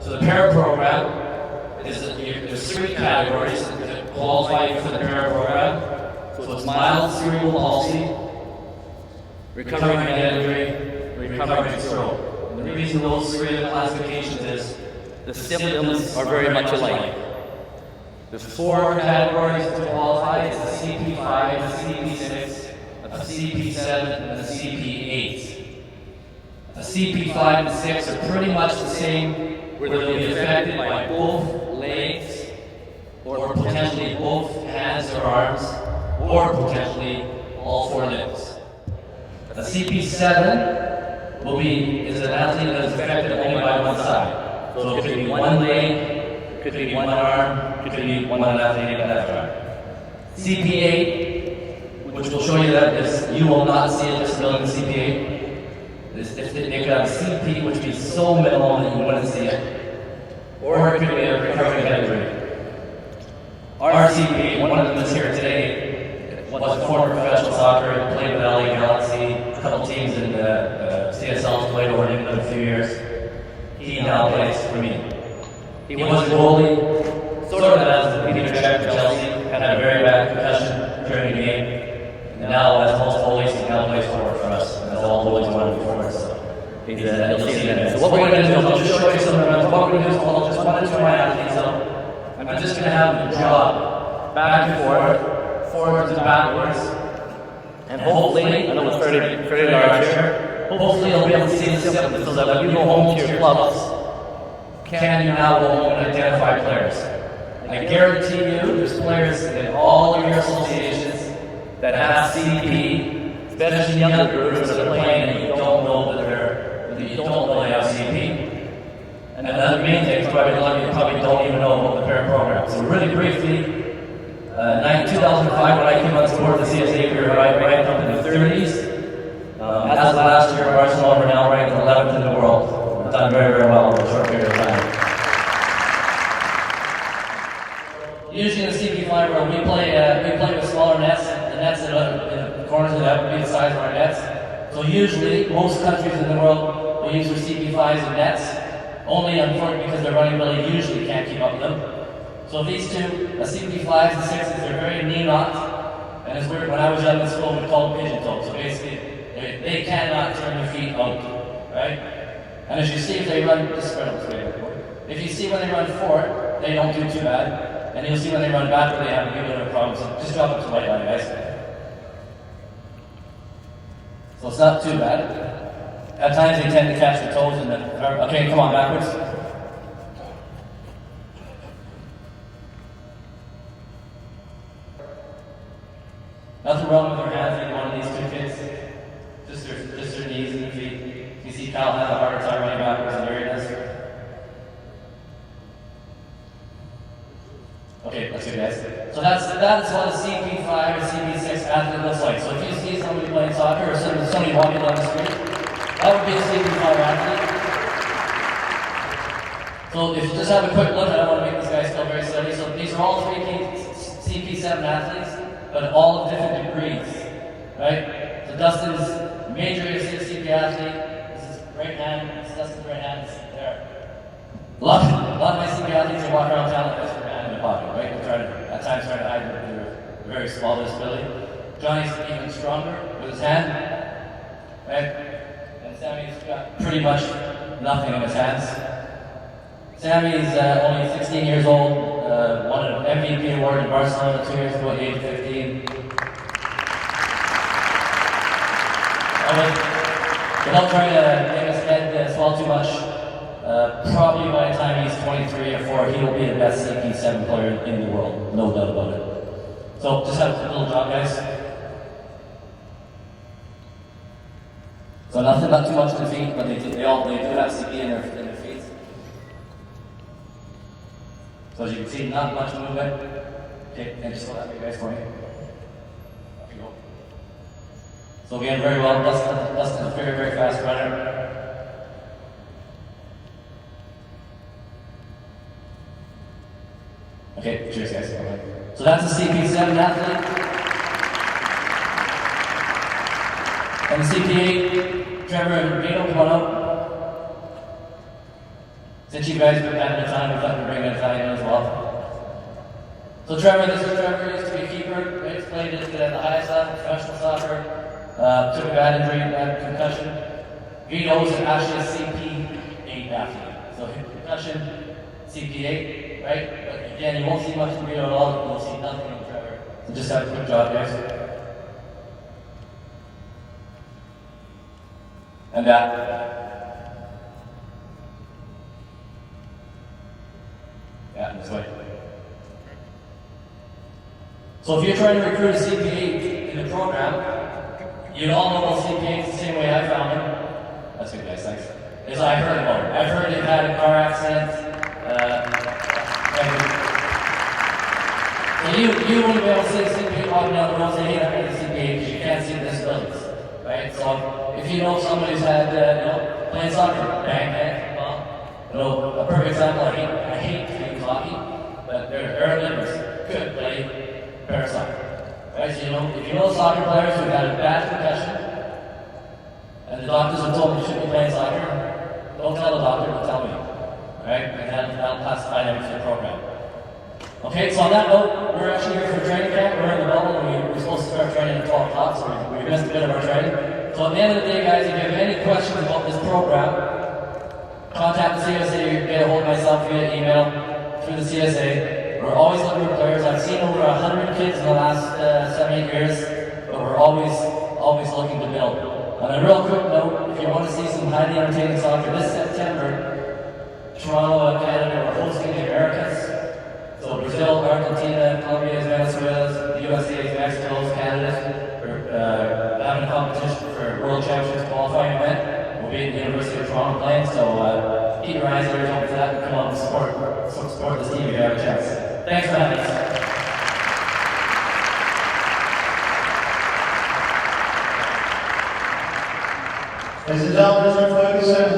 So the para program there's 3 categories that qualify for the para program. So it's mild cerebral palsy, recovering head injury, recovering stroke. And the reason those 3 classifications is the symptoms are very much alike. There's 4 categories to qualify. It's the CP5, the CP6, the CP7, and the CP8. The CP5 and 6 are pretty much the same, where they'll be affected by both legs, or potentially both hands or arms, or potentially all 4 limbs. The CP7 is an athlete that is affected only by one side. So it could be one leg, it could be one arm, it could be one athlete in that arm. CP8, which will show you that you will not see a disability in CP8. They could have CP, which would be so minimal that you wouldn't see it. Or it could be a recovering head injury. RCP, one of them is here today, was a former professional soccer, played with LA Galaxy, a couple teams in the CSL, played over in England a few years. He now plays for me. He was a goalie, sort of as a Peter Check for Chelsea, had a very bad concussion during the game. And now, as most goalies, he now plays forward for us. And that's all goalies want to be forward. So he's you'll see it in a minute. So what we're going to do is I'll just show you some of the runs. What we're going to do is I'll just one or two of my athletes out. I'm just going to have them jog back and forth, forwards and backwards. And hopefully, I know it's pretty large here, hopefully you'll be able to see the symptoms so that when you go home to your clubs, can you now go home and identify players? I guarantee you there's players in all of your associations that have CP, especially younger groups that are playing and you don't know that they have CP. And another main thing is probably a lot of you probably don't even know about the parent program. So really briefly, 2005 when I came on board the CSA, we were ranked up in the 30s. As of last year, Barcelona, we're now ranked 11th in the world. We've done very, very well over a short period of time. Usually in the CP5 world, we play with smaller nets. The nets in the corners of that would be the size of our nets. So usually, most countries in the world will use their CP5s and nets. Only unfortunately because their running ability usually can't keep up with them. So these two, the CP5s and 6s, they're very knee-locked. And it's weird, when I was young in school, we called them pigeon-toed. So basically, they cannot turn their feet out, right? And as you see, if they run, just spread out this way. If you see when they run forward, they don't do too bad. And you'll see when they run backward, they have a bit of problems. So just drop it to white line, guys. So it's not too bad. At times they tend to catch their toes in the... Okay, come on, backwards. Nothing wrong with their hands, either one of these two kids. Just their knees and their feet. You see Kyle has a harder time running backwards than Yuri does. Okay, that's good, guys. So that's what a CP5 or CP6 athlete looks like. So if you see somebody playing soccer or somebody walking down the street, that would be a CP5 athlete. So if you just have a quick look, I don't want to make this guy still very steady. So these are all 3 CP7 athletes, but all of different degrees, right? So Dustin's major CP athlete. This is right hand. This is Dustin's right hand. It's there. A lot of my CP athletes are walking around town like this with their hand in the pocket, right? At times trying to hide their very small disability. Johnny's even stronger with his hand, right? And Sammy's got pretty much nothing in his hands. Sammy's only 16 years old, won an MVP award in Barcelona 2 years ago at the age of 15. Without trying to make his head swell too much, probably by the time he's 23 or 4, he will be the best CP7 player in the world, no doubt about it. So just have a quick little job, guys. So not too much in the feet, but they do have CP in their feet. So as you can see, not much movement. Okay, and just hold that for you guys for me. Off you go. So again, very well. Dustin's a very, very fast runner. Okay, cheers, guys. Okay. So that's a CP7 athlete. And the CP8, Trevor and Reno, come on up. Since you guys have been having a time, we'd like to bring Italian as well. So Trevor, this is Trevor, used to be a keeper, right? Played at the highest level, professional soccer, took a bad injury, bad concussion. Vito was actually a CP8 athlete. So concussion, CP8, right? But again, you won't see much from Vito at all, you'll see nothing from Trevor. So just have a quick job, guys. And yeah, this way. So if you're trying to recruit a CPA in the program, you'd all know about CPAs the same way I found them. That's good, guys, thanks. Is I heard about it. I've heard they've had a car accident. So you wouldn't be able to see a CPA walking down the road and say, hey, I'm a CPA because you can't see the disabilities, right? So if you know somebody's had, playing soccer, bang, well, a perfect example, I hate playing hockey, but there are members could play pair soccer. Right? So if you know soccer players who've had a bad concussion, and the doctors have told them you shouldn't be playing soccer, don't tell the doctor, but tell me. Right? And that'll classify them to the program. Okay, so on that note, we're actually here for training camp. We're in the bubble, and we're supposed to start training at 12 o'clock, so we missed a bit of our training. So at the end of the day, guys, if you have any questions about this program, contact the CSA, get a hold of myself via email through the CSA. We're always looking for players. I've seen over 100 kids in the last 7-8 years, but we're always looking to build. On a real quick note, if you want to see some highly entertaining soccer, this September, Toronto and Canada are hosting the Americas. So Brazil, Argentina, Colombia, Venezuela, the USA, Mexico, Canada, we're having a competition for World Championships qualifying event. We'll be at the University of Toronto playing, so keep your eyes and ears open for that and come out and support this team if you have a chance. Thanks for having us. Ladies and gentlemen, Mr. Ferguson.